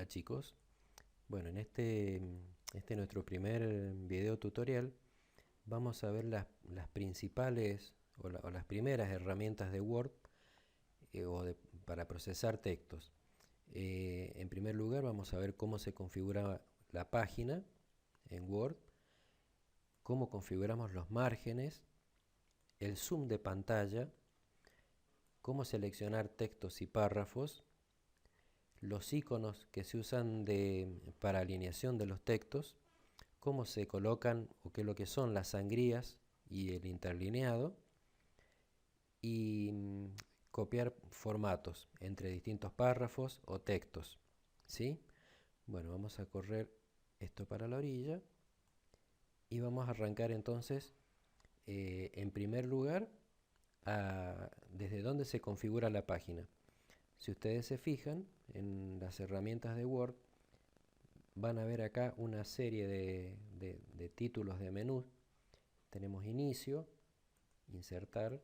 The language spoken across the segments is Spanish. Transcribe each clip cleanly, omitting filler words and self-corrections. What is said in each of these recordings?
Hola chicos, bueno en este nuestro primer video tutorial vamos a ver las principales o las primeras herramientas de Word para procesar textos. En primer lugar vamos a ver cómo se configura la página en Word, cómo configuramos los márgenes, el zoom de pantalla, cómo seleccionar textos y párrafos, los iconos que se usan para alineación de los textos, cómo se colocan o qué es lo que son las sangrías y el interlineado, y copiar formatos entre distintos párrafos o textos, ¿sí? Bueno, vamos a correr esto para la orilla y vamos a arrancar entonces en primer lugar desde donde se configura la página. Si ustedes se fijan en las herramientas de Word, van a ver acá una serie de títulos de menú. Tenemos inicio, insertar,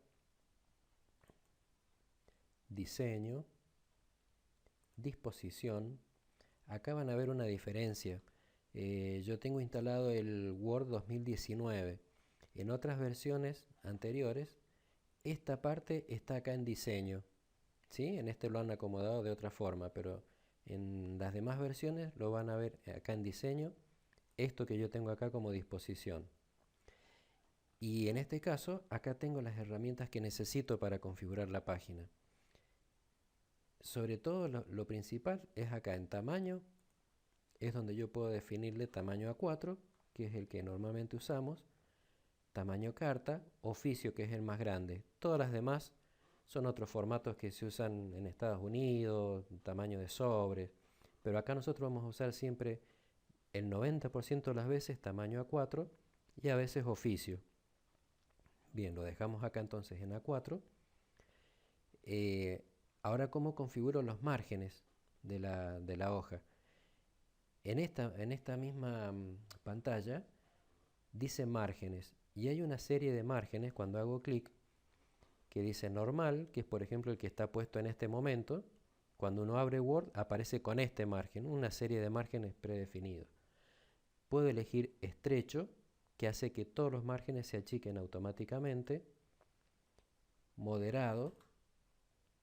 diseño, disposición. Acá van a ver una diferencia. Yo tengo instalado el Word 2019. En otras versiones anteriores, esta parte está acá en diseño, ¿sí? En este lo han acomodado de otra forma, pero en las demás versiones lo van a ver acá en diseño, esto que yo tengo acá como disposición. Y en este caso, acá tengo las herramientas que necesito para configurar la página. Sobre todo lo principal es acá en tamaño, es donde yo puedo definirle tamaño A4, que es el que normalmente usamos, tamaño carta, oficio, que es el más grande. Todas las demás son otros formatos que se usan en Estados Unidos, tamaño de sobre, pero acá nosotros vamos a usar siempre el 90% de las veces tamaño A4 y a veces oficio. Bien, lo dejamos acá entonces en A4. Ahora, ¿cómo configuro los márgenes de la hoja? En esta misma pantalla dice márgenes y hay una serie de márgenes cuando hago clic que dice normal, que es por ejemplo el que está puesto en este momento. Cuando uno abre Word aparece con este margen, una serie de márgenes predefinidos. Puedo elegir estrecho, que hace que todos los márgenes se achiquen automáticamente. Moderado,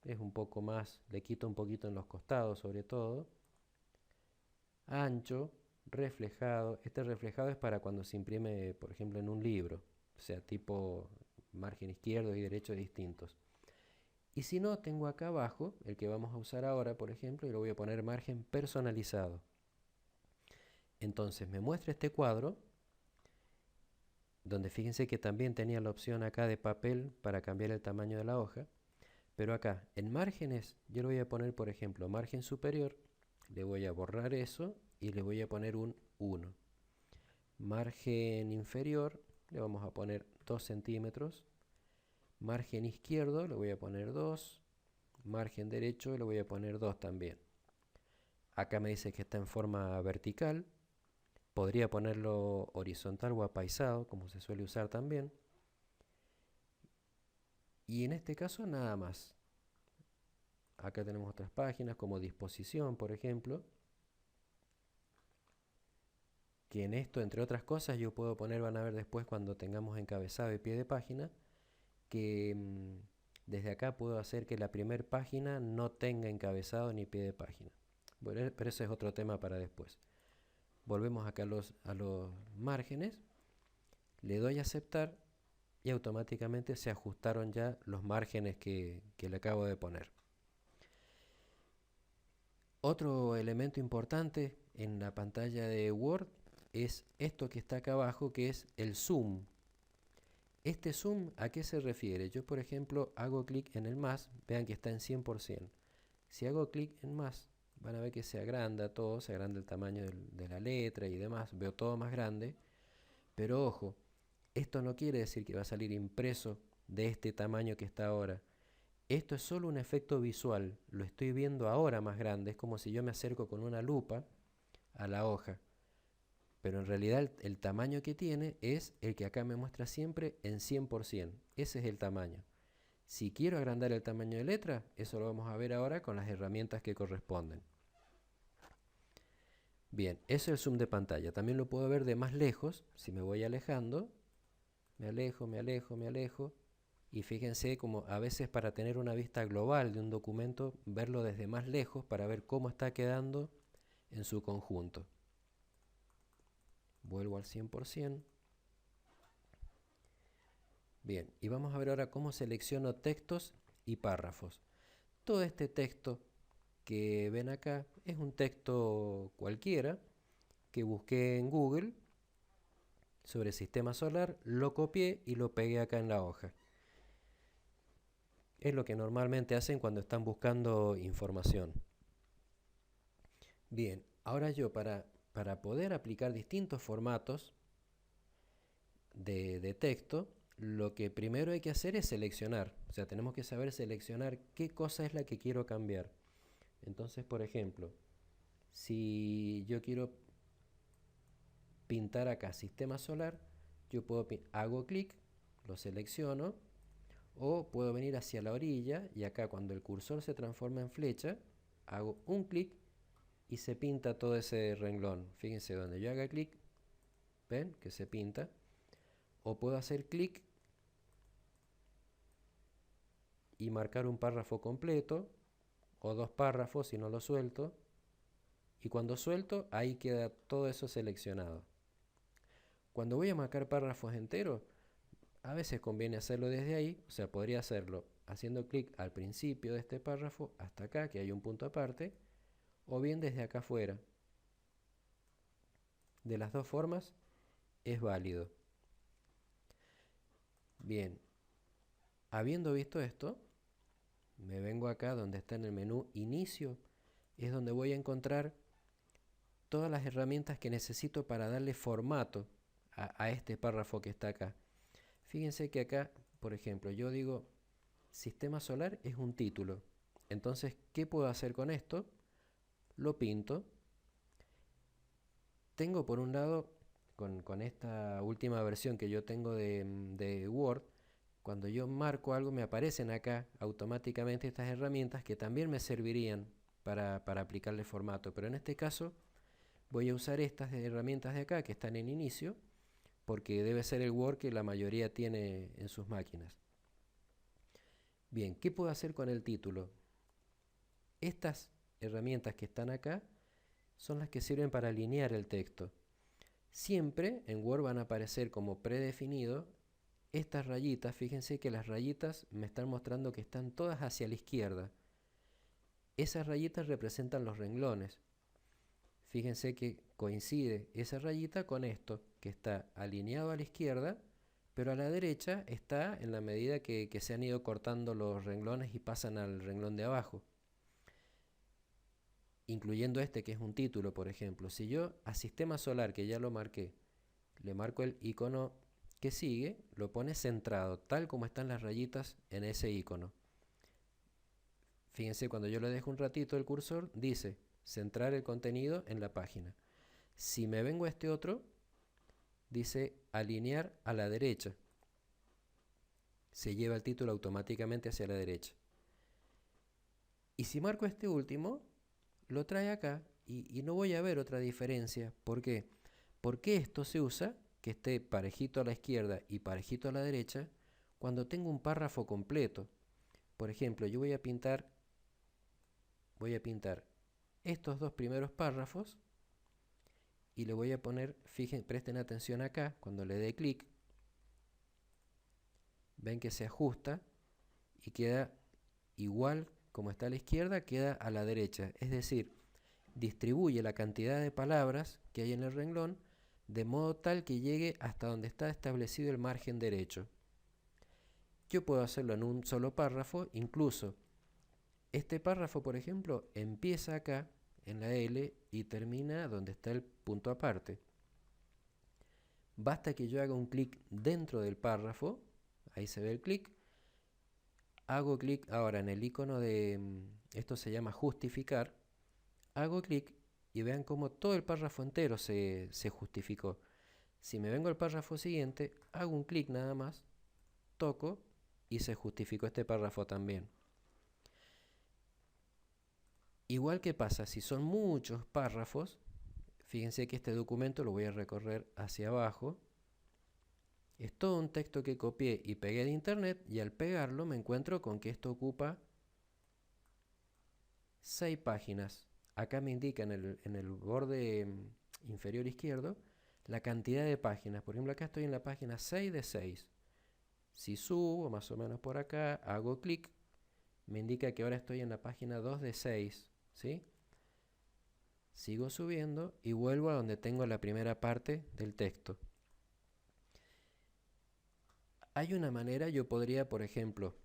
es un poco más, le quito un poquito en los costados sobre todo. Ancho, reflejado. Este reflejado es para cuando se imprime, por ejemplo, en un libro, o sea, tipo margen izquierdo y derecho distintos. Y si no, tengo acá abajo, el que vamos a usar ahora, por ejemplo, y lo voy a poner margen personalizado. Entonces me muestra este cuadro, donde fíjense que también tenía la opción acá de papel para cambiar el tamaño de la hoja. Pero acá, en márgenes, yo le voy a poner, por ejemplo, margen superior, le voy a borrar eso y le voy a poner un 1. Margen inferior, le vamos a poner 2 centímetros. Margen izquierdo, le voy a poner 2. Margen derecho, le voy a poner 2 también. Acá me dice que está en forma vertical. Podría ponerlo horizontal o apaisado, como se suele usar también. Y en este caso nada más. Acá tenemos otras páginas como disposición, por ejemplo. Que en esto, entre otras cosas, yo puedo poner, van a ver después cuando tengamos encabezado y pie de página, que desde acá puedo hacer que la primera página no tenga encabezado ni pie de página. Bueno, pero ese es otro tema para después. Volvemos acá a los márgenes, le doy a aceptar y automáticamente se ajustaron ya los márgenes que le acabo de poner. Otro elemento importante en la pantalla de Word es esto que está acá abajo, que es el zoom. Este zoom, ¿a qué se refiere? Yo, por ejemplo, hago clic en el más, vean que está en 100%. Si hago clic en más, van a ver que se agranda todo, se agranda el tamaño de la letra y demás, veo todo más grande. Pero ojo, esto no quiere decir que va a salir impreso de este tamaño que está ahora. Esto es solo un efecto visual, lo estoy viendo ahora más grande, es como si yo me acerco con una lupa a la hoja. Pero en realidad el tamaño que tiene es el que acá me muestra siempre en 100%. Ese es el tamaño. Si quiero agrandar el tamaño de letra, eso lo vamos a ver ahora con las herramientas que corresponden. Bien, eso es el zoom de pantalla. También lo puedo ver de más lejos. Si me voy alejando, me alejo, me alejo, me alejo. Y fíjense como a veces para tener una vista global de un documento, verlo desde más lejos para ver cómo está quedando en su conjunto. Vuelvo al 100%. Bien, y vamos a ver ahora cómo selecciono textos y párrafos. Todo este texto que ven acá es un texto cualquiera que busqué en Google sobre sistema solar, lo copié y lo pegué acá en la hoja. Es lo que normalmente hacen cuando están buscando información. Bien, ahora yo para poder aplicar distintos formatos de texto, lo que primero hay que hacer es seleccionar. O sea, tenemos que saber seleccionar qué cosa es la que quiero cambiar. Entonces, por ejemplo, si yo quiero pintar acá sistema solar, yo hago clic, lo selecciono, o puedo venir hacia la orilla y acá cuando el cursor se transforma en flecha, hago un clic y se pinta todo ese renglón. Fíjense, donde yo haga clic, ven que se pinta. O puedo hacer clic y marcar un párrafo completo, o dos párrafos si no lo suelto. Y cuando suelto, ahí queda todo eso seleccionado. Cuando voy a marcar párrafos enteros, a veces conviene hacerlo desde ahí, o sea, podría hacerlo haciendo clic al principio de este párrafo hasta acá, que hay un punto aparte, o bien desde acá afuera. De las dos formas es válido. Bien, habiendo visto esto, me vengo acá donde está en el menú Inicio, es donde voy a encontrar todas las herramientas que necesito para darle formato a este párrafo que está acá. Fíjense que acá, por ejemplo, yo digo Sistema Solar es un título. Entonces, ¿qué puedo hacer con esto? Lo pinto. Tengo por un lado, con esta última versión que yo tengo de Word, cuando yo marco algo me aparecen acá automáticamente estas herramientas que también me servirían para aplicarle formato. Pero en este caso voy a usar estas herramientas de acá que están en inicio, porque debe ser el Word que la mayoría tiene en sus máquinas. Bien, ¿qué puedo hacer con el título? Estas herramientas que están acá son las que sirven para alinear el texto. Siempre en Word van a aparecer como predefinido estas rayitas. Fíjense que las rayitas me están mostrando que están todas hacia la izquierda. Esas rayitas representan los renglones. Fíjense que coincide esa rayita con esto, que está alineado a la izquierda, pero a la derecha está en la medida que se han ido cortando los renglones y pasan al renglón de abajo. Incluyendo este que es un título, por ejemplo. Si yo a Sistema Solar, que ya lo marqué, le marco el icono que sigue, lo pone centrado, tal como están las rayitas en ese icono. Fíjense, cuando yo le dejo un ratito el cursor, dice centrar el contenido en la página. Si me vengo a este otro, dice alinear a la derecha. Se lleva el título automáticamente hacia la derecha. Y si marco este último, lo trae acá y no voy a ver otra diferencia. ¿Por qué? Porque esto se usa, que esté parejito a la izquierda y parejito a la derecha, cuando tengo un párrafo completo. Por ejemplo, yo voy a pintar estos dos primeros párrafos y le voy a poner, presten atención acá, cuando le dé clic, ven que se ajusta y queda igual como está a la izquierda, queda a la derecha. Es decir, distribuye la cantidad de palabras que hay en el renglón de modo tal que llegue hasta donde está establecido el margen derecho. Yo puedo hacerlo en un solo párrafo, incluso este párrafo, por ejemplo, empieza acá en la L y termina donde está el punto aparte. Basta que yo haga un clic dentro del párrafo, ahí se ve el clic, hago clic ahora en el icono de, esto se llama justificar, hago clic y vean cómo todo el párrafo entero se justificó. Si me vengo al párrafo siguiente, hago un clic nada más, toco y se justificó este párrafo también. Igual que pasa si son muchos párrafos, Fíjense que este documento lo voy a recorrer hacia abajo. Es todo un texto que copié y pegué de internet, y al pegarlo me encuentro con que esto ocupa 6 páginas. Acá me indica en el borde inferior izquierdo la cantidad de páginas. Por ejemplo, acá estoy en la página 6 de 6. Si subo más o menos por acá, hago clic, me indica que ahora estoy en la página 2 de 6, ¿sí? Sigo subiendo y vuelvo a donde tengo la primera parte del texto. Hay una manera, yo podría, por ejemplo,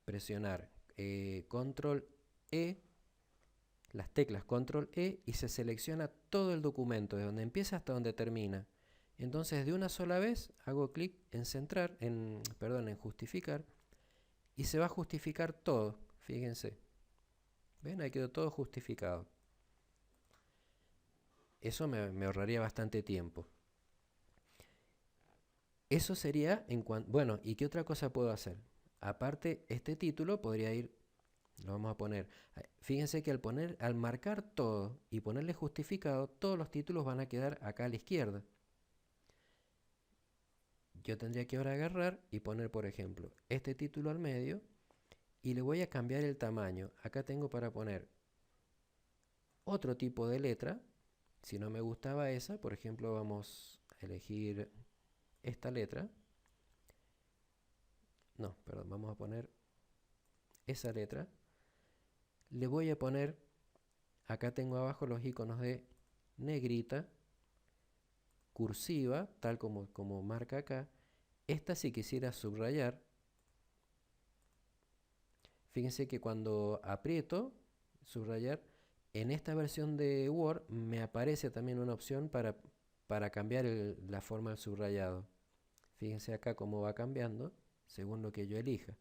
presionar Control E, las teclas Control E, y se selecciona todo el documento, de donde empieza hasta donde termina. Entonces, de una sola vez hago clic en centrar, perdón, en justificar, y se va a justificar todo. Fíjense. ¿Ven? Ahí quedó todo justificado. Eso me ahorraría bastante tiempo. Eso sería en cuanto... Bueno, ¿y qué otra cosa puedo hacer? Aparte, este título podría ir... Lo vamos a poner... Fíjense que al marcar todo y ponerle justificado, todos los títulos van a quedar acá a la izquierda. Yo tendría que ahora agarrar y poner, por ejemplo, este título al medio, y le voy a cambiar el tamaño. Acá tengo para poner otro tipo de letra. Si no me gustaba esa, por ejemplo, vamos a elegir esta letra. No, perdón, vamos a poner esa letra. Le voy a poner, acá tengo abajo los iconos de negrita, cursiva, tal como marca acá. Esta, si quisiera subrayar, fíjense que cuando aprieto subrayar, en esta versión de Word me aparece también una opción para cambiar la forma del subrayado. Fíjense acá cómo va cambiando según lo que yo elija.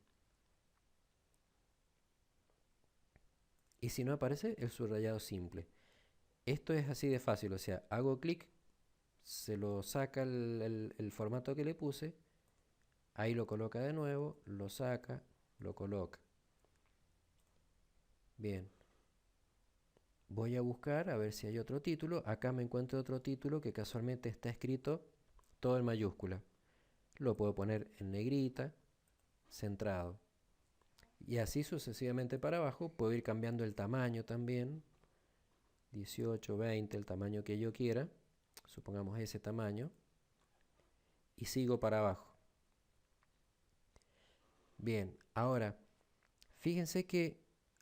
Y si no aparece, el subrayado simple. Esto es así de fácil, o sea, hago clic, se lo saca el formato que le puse, ahí lo coloca de nuevo, lo saca, lo coloca. Bien. Voy a buscar a ver si hay otro título. Acá me encuentro otro título que casualmente está escrito todo en mayúscula. Lo puedo poner en negrita, centrado. Y así sucesivamente para abajo. Puedo ir cambiando el tamaño también. 18, 20, el tamaño que yo quiera. Supongamos ese tamaño. Y sigo para abajo. Bien, ahora, fíjense que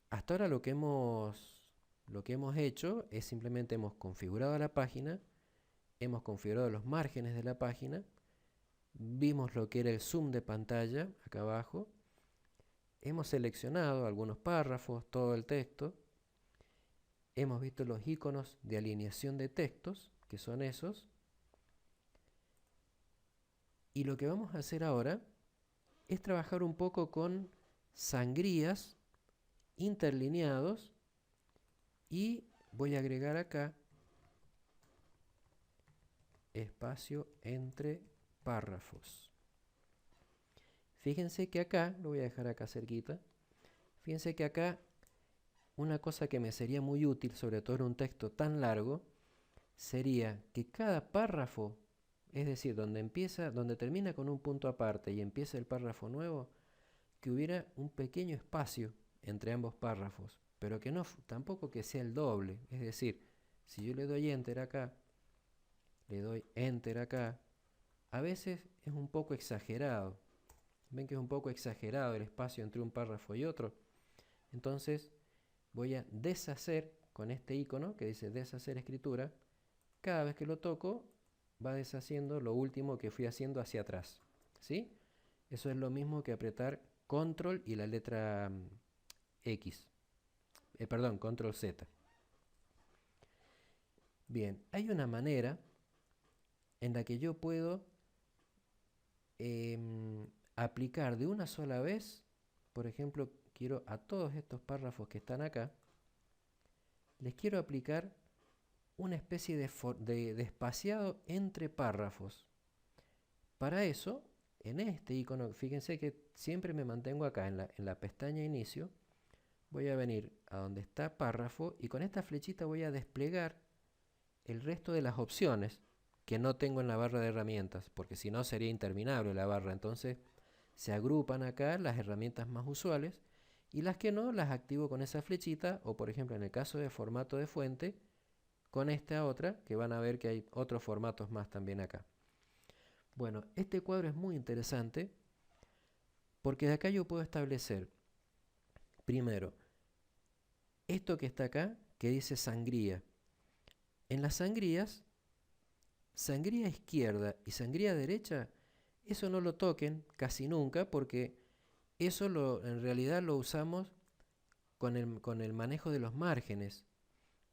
hasta ahora lo que hemos hecho es simplemente hemos configurado la página, hemos configurado los márgenes de la página, vimos lo que era el zoom de pantalla acá abajo, hemos seleccionado algunos párrafos, todo el texto, hemos visto los iconos de alineación de textos, que son esos, y lo que vamos a hacer ahora es trabajar un poco con sangrías, interlineados, y voy a agregar acá espacio entre párrafos. Fíjense que acá, lo voy a dejar acá cerquita, fíjense que acá una cosa que me sería muy útil, sobre todo en un texto tan largo, sería que cada párrafo, es decir, donde termina con un punto aparte y empieza el párrafo nuevo, que hubiera un pequeño espacio entre ambos párrafos, pero que no tampoco que sea el doble. Es decir, si yo le doy enter acá, le doy enter acá, a veces es un poco exagerado. Ven que es un poco exagerado el espacio entre un párrafo y otro. Entonces voy a deshacer con este icono que dice deshacer escritura. Cada vez que lo toco va deshaciendo lo último que fui haciendo hacia atrás, ¿sí? Eso es lo mismo que apretar control y la letra X. Perdón, control Z. Bien, hay una manera en la que yo puedo aplicar de una sola vez, por ejemplo, quiero a todos estos párrafos que están acá, les quiero aplicar una especie de espaciado entre párrafos. Para eso, en este icono, fíjense que siempre me mantengo acá en la pestaña inicio, voy a venir a donde está párrafo y con esta flechita voy a desplegar el resto de las opciones que no tengo en la barra de herramientas, porque si no sería interminable la barra. Entonces se agrupan acá las herramientas más usuales y las que no las activo con esa flechita, o por ejemplo en el caso de formato de fuente, con esta otra, que van a ver que hay otros formatos más también acá. Bueno, este cuadro es muy interesante porque de acá yo puedo establecer, primero, esto que está acá, que dice sangría. En las sangrías, sangría izquierda y sangría derecha, eso no lo toquen casi nunca porque eso en realidad lo usamos con el manejo de los márgenes.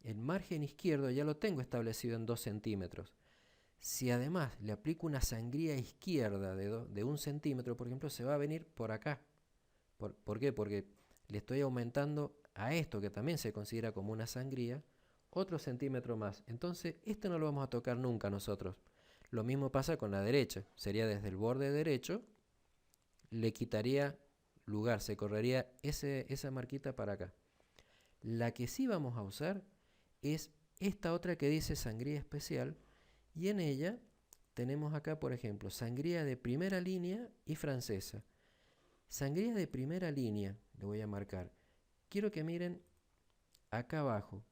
El margen izquierdo ya lo tengo establecido en 2 centímetros. Si además le aplico una sangría izquierda de 1 centímetro, por ejemplo, se va a venir por acá. ¿Por qué? Porque le estoy aumentando a esto, que también se considera como una sangría, otro centímetro más. Entonces, esto no lo vamos a tocar nunca nosotros. Lo mismo pasa con la derecha. Sería desde el borde derecho, le quitaría lugar, se correría esa marquita para acá. La que sí vamos a usar es esta otra que dice sangría especial, y en ella tenemos acá, por ejemplo, sangría de primera línea y francesa. Sangría de primera línea, le voy a marcar. Quiero que miren acá abajo.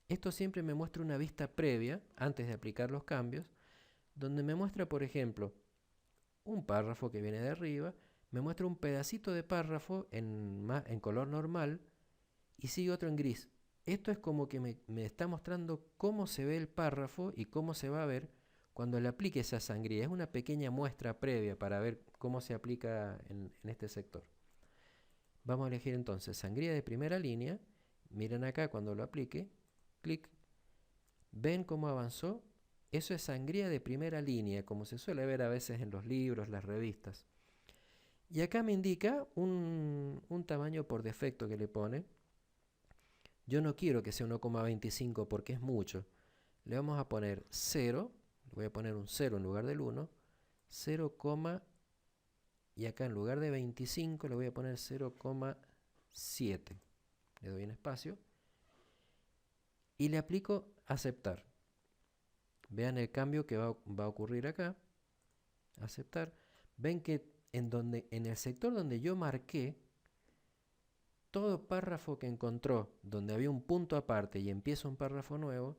Esto siempre me muestra una vista previa, antes de aplicar los cambios, donde me muestra, por ejemplo, un párrafo que viene de arriba, me muestra un pedacito de párrafo en color normal y sigue otro en gris. Esto es como que me está mostrando cómo se ve el párrafo y cómo se va a ver cuando le aplique esa sangría. Es una pequeña muestra previa para ver cómo se aplica en este sector. Vamos a elegir entonces sangría de primera línea. Miren acá cuando lo aplique, clic. ¿Ven cómo avanzó? Eso es sangría de primera línea, como se suele ver a veces en los libros, las revistas. Y acá me indica un tamaño por defecto que le pone. Yo no quiero que sea 1,25 porque es mucho. Le vamos a poner 0, le voy a poner un 0 en lugar del 1, 0, y acá en lugar de 25 le voy a poner 0,7. Le doy un espacio y le aplico aceptar. Vean el cambio que va a ocurrir acá. Aceptar. Ven que en el sector donde yo marqué, todo párrafo que encontró donde había un punto aparte y empieza un párrafo nuevo,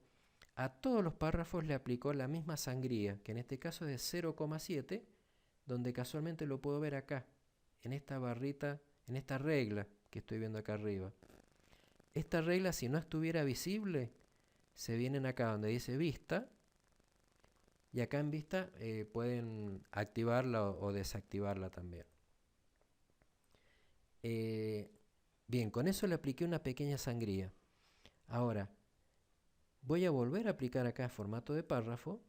a todos los párrafos le aplicó la misma sangría, que en este caso es de 0,7, donde casualmente lo puedo ver acá, en esta barrita, en esta regla que estoy viendo acá arriba. Esta regla, si no estuviera visible, se vienen acá donde dice vista, y acá en vista pueden activarla o desactivarla también. Bien, con eso le apliqué una pequeña sangría. Ahora, voy a volver a aplicar acá formato de párrafo.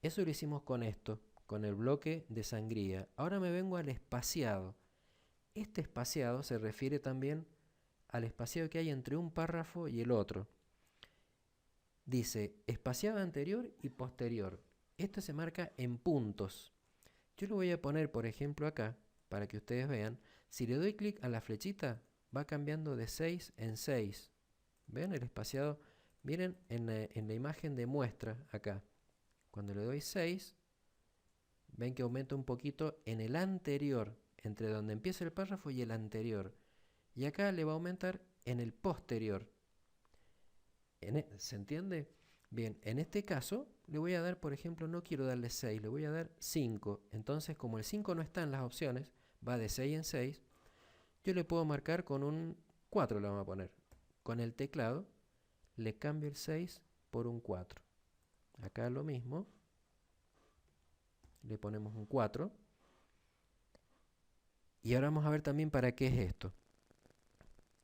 Eso lo hicimos con esto, con el bloque de sangría. Ahora me vengo al espaciado. Este espaciado se refiere también al espaciado que hay entre un párrafo y el otro. Dice espaciado anterior y posterior. Esto se marca en puntos. Yo lo voy a poner, por ejemplo, acá, para que ustedes vean. Si le doy clic a la flechita, va cambiando de 6 en 6. ¿Ven el espaciado? Miren en la imagen de muestra acá. Cuando le doy 6, ven que aumenta un poquito en el anterior, entre donde empieza el párrafo y el anterior. Y acá le va a aumentar en el posterior. ¿Se entiende? Bien, en este caso le voy a dar, por ejemplo, no quiero darle 6, le voy a dar 5. Entonces, como el 5 no está en las opciones, va de 6 en 6, yo le puedo marcar con un 4, le vamos a poner. Con el teclado le cambio el 6 por un 4. Acá lo mismo, le ponemos un 4. Y ahora vamos a ver también para qué es esto.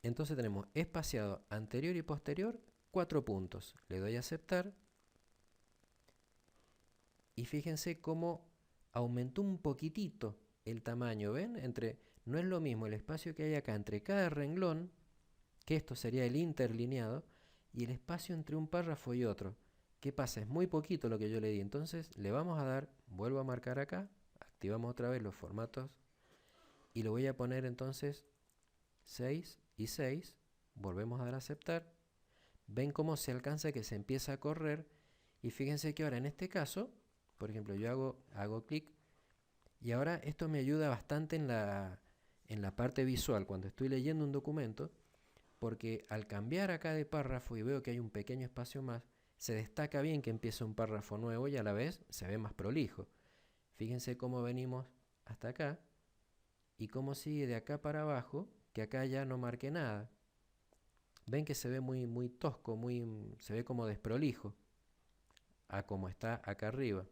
Entonces tenemos espaciado anterior y posterior, 4 puntos. Le doy a aceptar. Y fíjense cómo aumentó un poquitito el tamaño. ¿Ven? No es lo mismo el espacio que hay acá entre cada renglón, que esto sería el interlineado, y el espacio entre un párrafo y otro. ¿Qué pasa? Es muy poquito lo que yo le di. Entonces le vamos a dar, vuelvo a marcar acá, activamos otra vez los formatos y lo voy a poner entonces 6 y 6, volvemos a dar a aceptar. ven cómo se alcanza que se empieza a correr. Y fíjense que ahora en este caso, por ejemplo, yo hago clic y ahora esto me ayuda bastante en la parte visual cuando estoy leyendo un documento, porque al cambiar acá de párrafo y veo que hay un pequeño espacio más, se destaca bien que empieza un párrafo nuevo y a la vez se ve más prolijo. Fíjense cómo venimos hasta acá y cómo sigue de acá para abajo, que acá ya no marqué nada. Ven que se ve muy tosco, se ve como desprolijo a como está acá arriba.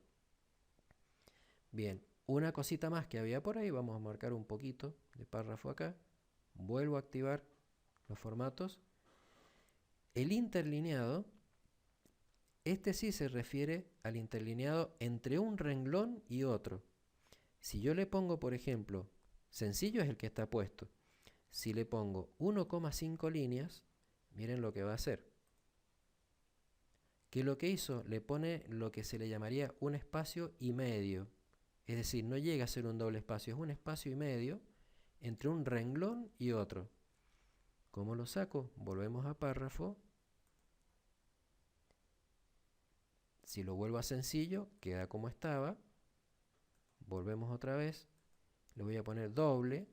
Bien, una cosita más que había por ahí, vamos a marcar un poquito de párrafo acá. Vuelvo a activar los formatos. El interlineado, este sí se refiere al interlineado entre un renglón y otro. Si yo le pongo, por ejemplo, sencillo es el que está puesto. Si le pongo 1,5 líneas, miren lo que va a hacer. Que lo que hizo, le pone lo que se le llamaría un espacio y medio. Es decir, no llega a ser un doble espacio, es un espacio y medio entre un renglón y otro. ¿Cómo lo saco? Volvemos a párrafo. Si lo vuelvo a sencillo, queda como estaba. Volvemos otra vez. Le voy a poner doble.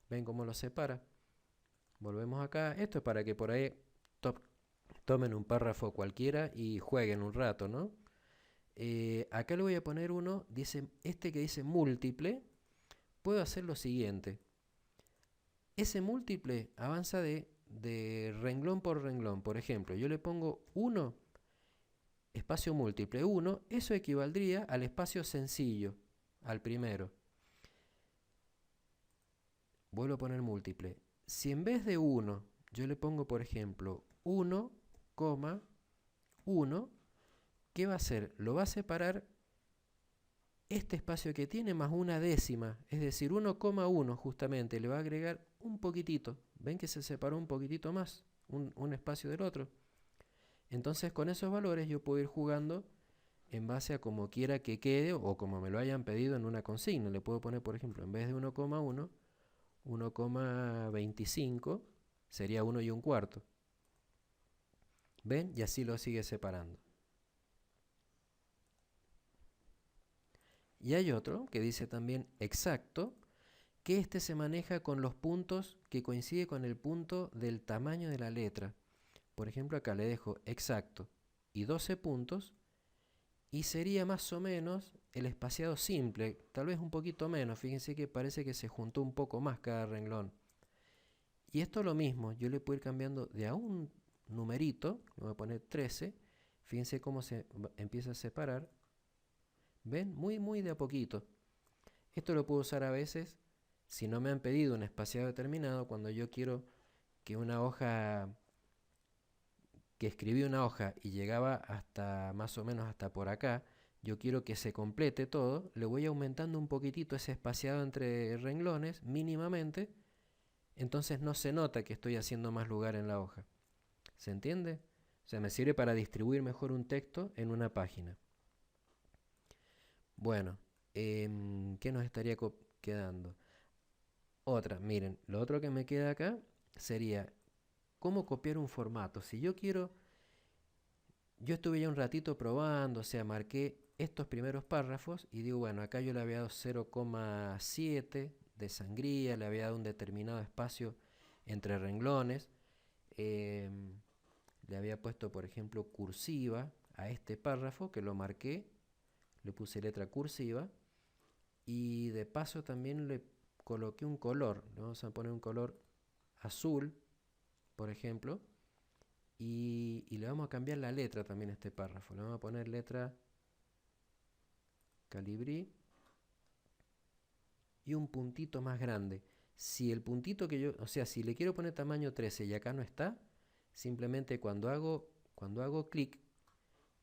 ¿Ven cómo lo separa? Volvemos acá. Esto es para que por ahí tomen un párrafo cualquiera y jueguen un rato, ¿no? Acá le voy a poner uno, este que dice múltiple. Puedo hacer lo siguiente. Ese múltiple avanza de renglón por renglón. Por ejemplo, yo le pongo 1, espacio múltiple 1, eso equivaldría al espacio sencillo, al primero. Vuelvo a poner múltiple. Si en vez de 1 yo le pongo, por ejemplo, 1,1, ¿qué va a hacer? Lo va a separar este espacio que tiene más una décima, es decir, 1,1 justamente, le va a agregar un poquitito. ¿Ven que se separó un poquitito más, un espacio del otro? Entonces con esos valores yo puedo ir jugando en base a como quiera que quede o como me lo hayan pedido en una consigna. Le puedo poner, por ejemplo, en vez de 1,1, 1,25 sería 1 y un cuarto. ¿Ven? Y así lo sigue separando. Y hay otro que dice también exacto, que este se maneja con los puntos que coincide con el punto del tamaño de la letra. Por ejemplo, acá le dejo exacto y 12 puntos y sería más o menos el espaciado simple, tal vez un poquito menos. Fíjense que parece que se juntó un poco más cada renglón. Y esto es lo mismo, yo le puedo ir cambiando de a un numerito, le voy a poner 13, fíjense cómo se empieza a separar. ¿Ven? Muy de a poquito. Esto lo puedo usar a veces si no me han pedido un espaciado determinado, cuando yo quiero que una hoja, que escribí una hoja y llegaba hasta más o menos hasta por acá, yo quiero que se complete todo, le voy aumentando un poquitito ese espaciado entre renglones mínimamente, entonces no se nota que estoy haciendo más lugar en la hoja. ¿Se entiende? O sea, me sirve para distribuir mejor un texto en una página. Bueno, ¿qué nos estaría quedando? Otra, miren, lo otro que me queda acá sería cómo copiar un formato. Si yo quiero, yo estuve ya un ratito probando, o sea, marqué estos primeros párrafos y digo, bueno, acá yo le había dado 0,7 de sangría, le había dado un determinado espacio entre renglones, le había puesto, por ejemplo, cursiva a este párrafo que lo marqué, le puse letra cursiva y de paso también le coloqué un color. Le vamos a poner un color azul, por ejemplo, y le vamos a cambiar la letra también a este párrafo. Le vamos a poner letra Calibrí y un puntito más grande. Si el puntito que yo, o sea, si le quiero poner tamaño 13 y acá no está, simplemente cuando hago clic,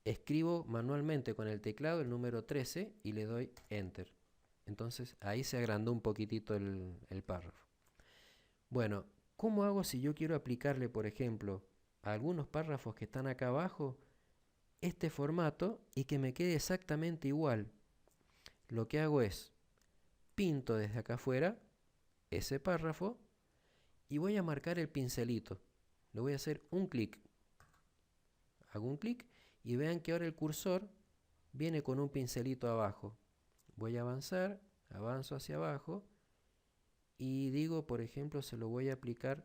escribo manualmente con el teclado el número 13 y le doy Enter. Entonces ahí se agrandó un poquitito el párrafo. Bueno, ¿cómo hago si yo quiero aplicarle, por ejemplo, a algunos párrafos que están acá abajo, este formato y que me quede exactamente igual? Lo que hago es, pinto desde acá afuera ese párrafo y voy a marcar el pincelito. le voy a hacer un clic. Hago un clic y vean que ahora el cursor viene con un pincelito abajo. Voy a avanzar, avanzo hacia abajo y digo, por ejemplo, se lo voy a aplicar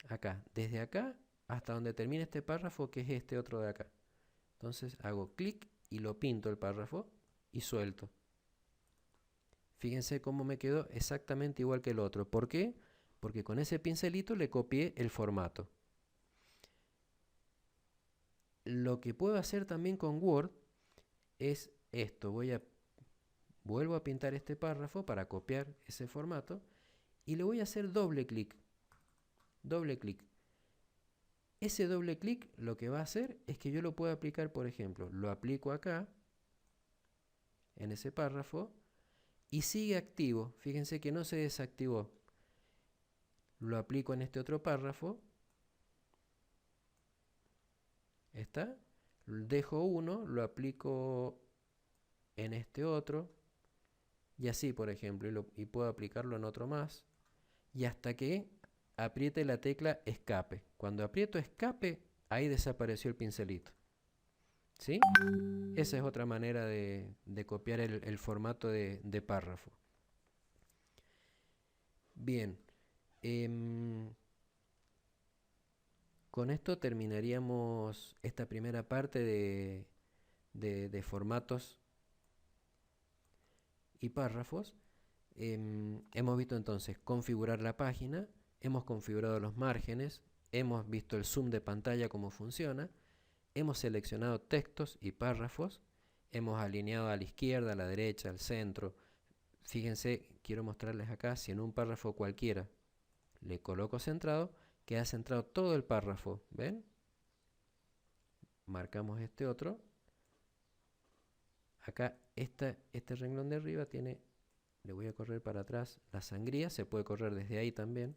acá, desde acá hasta donde termine este párrafo, que es este otro de acá. Entonces hago clic y lo pinto el párrafo y suelto. Fíjense cómo me quedó exactamente igual que el otro. ¿Por qué? Porque con ese pincelito le copié el formato. Lo que puedo hacer también con Word es esto. Vuelvo a pintar este párrafo para copiar ese formato y le voy a hacer doble clic. Doble clic. Ese doble clic lo que va a hacer es que yo lo puedo aplicar, por ejemplo, lo aplico acá, en ese párrafo, y sigue activo. Fíjense que no se desactivó. Lo aplico en este otro párrafo. ¿Está? Dejo uno, lo aplico en este otro. Y así, por ejemplo, y puedo aplicarlo en otro más. Y hasta que apriete la tecla escape. Cuando aprieto escape, ahí desapareció el pincelito. ¿Sí? Esa es otra manera de copiar el formato de párrafo. Bien. Con esto terminaríamos esta primera parte de formatos y párrafos. Hemos visto entonces configurar la página, hemos configurado los márgenes, hemos visto el zoom de pantalla, cómo funciona, hemos seleccionado textos y párrafos, hemos alineado a la izquierda, a la derecha, al centro. Fíjense, quiero mostrarles acá, si en un párrafo cualquiera le coloco centrado, queda centrado todo el párrafo. ¿Ven? Marcamos este otro. Acá este renglón de arriba tiene, le voy a correr para atrás, la sangría, se puede correr desde ahí también.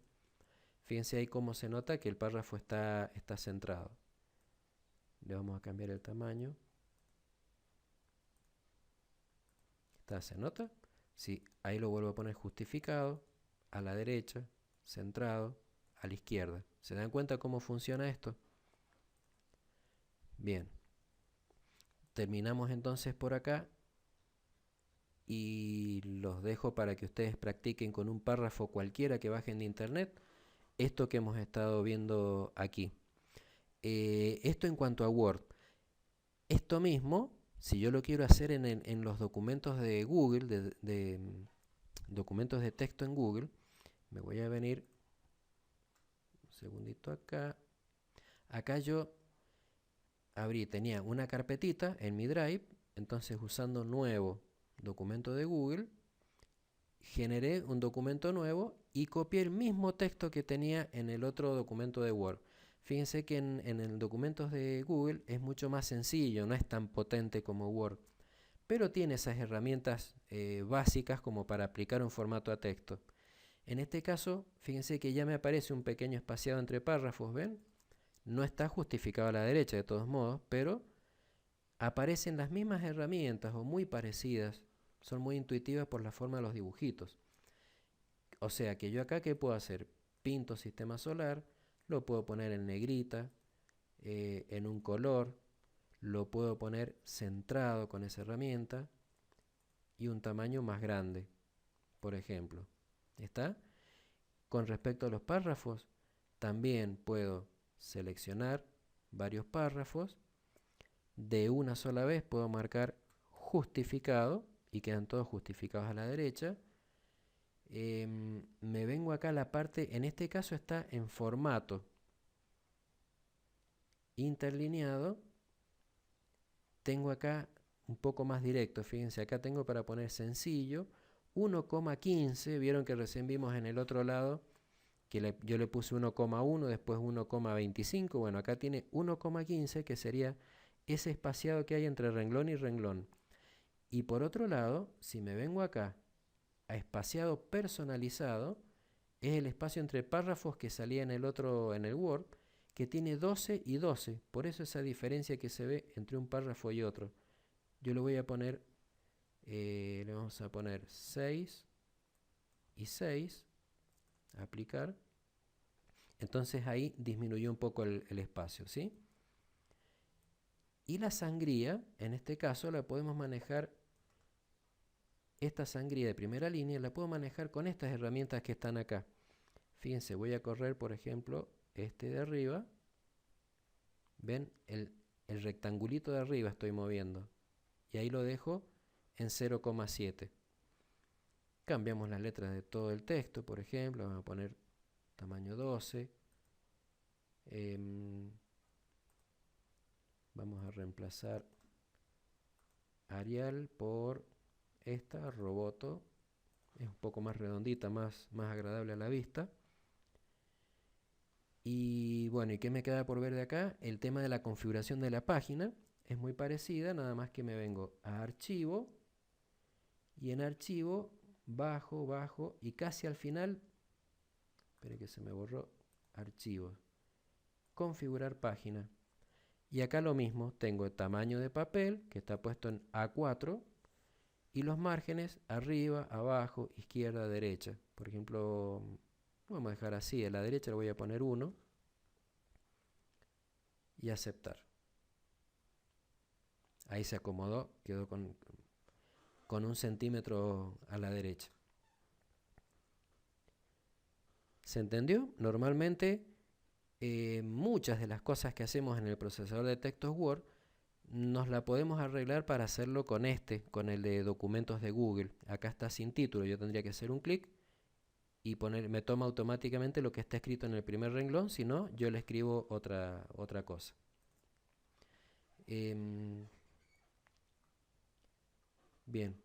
Fíjense ahí cómo se nota que el párrafo está centrado. Le vamos a cambiar el tamaño. ¿Se nota? Sí, ahí lo vuelvo a poner justificado, a la derecha, centrado, a la izquierda. ¿Se dan cuenta cómo funciona esto? Bien. Terminamos entonces por acá y los dejo para que ustedes practiquen con un párrafo cualquiera que bajen de internet esto que hemos estado viendo aquí. Esto en cuanto a Word. Esto mismo, si yo lo quiero hacer en los documentos de Google, documentos de texto en Google, me voy a venir un segundito acá. Acá yo tenía una carpetita en mi Drive, entonces usando nuevo documento de Google, generé un documento nuevo y copié el mismo texto que tenía en el otro documento de Word. Fíjense que en el documentos de Google es mucho más sencillo, no es tan potente como Word, pero tiene esas herramientas básicas como para aplicar un formato a texto. En este caso, fíjense que ya me aparece un pequeño espaciado entre párrafos, ¿ven? No está justificado a la derecha de todos modos, pero aparecen las mismas herramientas o muy parecidas. Son muy intuitivas por la forma de los dibujitos. O sea que yo acá, ¿qué puedo hacer? Pinto sistema solar, lo puedo poner en negrita, en un color, lo puedo poner centrado con esa herramienta y un tamaño más grande, por ejemplo. ¿Está? Con respecto a los párrafos, también puedo seleccionar varios párrafos. De una sola vez puedo marcar justificado y quedan todos justificados a la derecha. Me vengo acá a la parte, en este caso está en formato interlineado. Tengo acá un poco más directo, fíjense, acá tengo para poner sencillo 1,15, vieron que recién vimos en el otro lado que yo le puse 1,1, después 1,25, bueno, acá tiene 1,15 que sería ese espaciado que hay entre renglón y renglón. Y por otro lado, si me vengo acá a espaciado personalizado, es el espacio entre párrafos que salía en el otro, en el Word, que tiene 12 y 12. Por eso esa diferencia que se ve entre un párrafo y otro. Yo le voy a poner, le vamos a poner 6 y 6, aplicar. Entonces ahí disminuyó un poco el espacio, ¿sí? Y la sangría, en este caso, la podemos manejar, esta sangría de primera línea, la puedo manejar con estas herramientas que están acá. Fíjense, voy a correr, por ejemplo, este de arriba. ¿Ven? El rectangulito de arriba estoy moviendo. Y ahí lo dejo en 0,7. Cambiamos las letras de todo el texto, por ejemplo. Vamos a poner tamaño 12. Vamos a reemplazar Arial por esta, Roboto. Es un poco más redondita, más agradable a la vista. Y bueno, ¿y qué me queda por ver de acá? El tema de la configuración de la página es muy parecida, nada más que me vengo a Archivo y en Archivo bajo y casi al final, espere que se me borró, Archivo, Configurar página. Y acá lo mismo, tengo el tamaño de papel que está puesto en A4 y los márgenes arriba, abajo, izquierda, derecha. Por ejemplo, vamos a dejar así, a la derecha le voy a poner 1 y aceptar. Ahí se acomodó, quedó con 1 centímetro a la derecha. ¿Se entendió? Normalmente muchas de las cosas que hacemos en el procesador de textos Word nos la podemos arreglar para hacerlo con con el de documentos de Google. Acá está sin título, yo tendría que hacer un clic y me toma automáticamente lo que está escrito en el primer renglón, si no, yo le escribo otra cosa. Bien,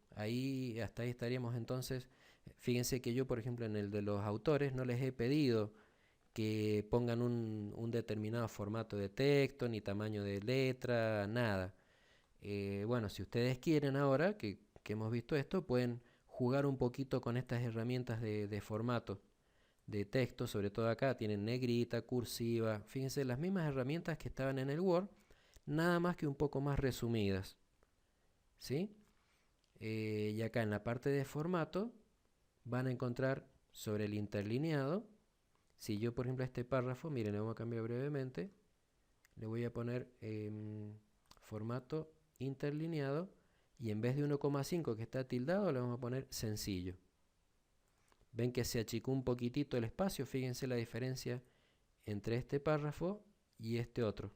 hasta ahí estaríamos entonces. Fíjense que yo, por ejemplo, en el de los autores no les he pedido que pongan un determinado formato de texto, ni tamaño de letra, nada. Bueno, si ustedes quieren ahora, que hemos visto esto, pueden jugar un poquito con estas herramientas de formato de texto, sobre todo acá tienen negrita, cursiva, fíjense las mismas herramientas que estaban en el Word, nada más que un poco más resumidas, ¿sí? Y acá en la parte de formato van a encontrar sobre el interlineado. Si yo, por ejemplo, a este párrafo, miren, le vamos a cambiar brevemente, le voy a poner formato interlineado y en vez de 1,5 que está tildado, le vamos a poner sencillo. Ven que se achicó un poquitito el espacio, fíjense la diferencia entre este párrafo y este otro.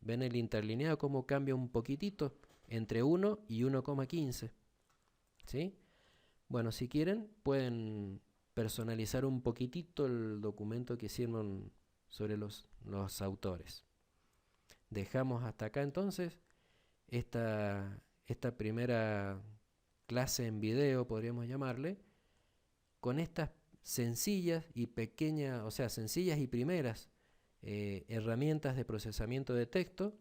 Ven el interlineado cómo cambia un poquitito entre 1 y 1,15. ¿Sí? Bueno, si quieren pueden personalizar un poquitito el documento que hicieron sobre los autores. Dejamos hasta acá entonces esta primera clase en video, podríamos llamarle, con estas sencillas y pequeñas, o sea, sencillas y primeras herramientas de procesamiento de texto,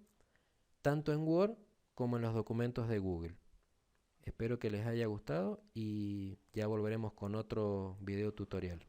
tanto en Word como en los documentos de Google. Espero que les haya gustado y ya volveremos con otro video tutorial.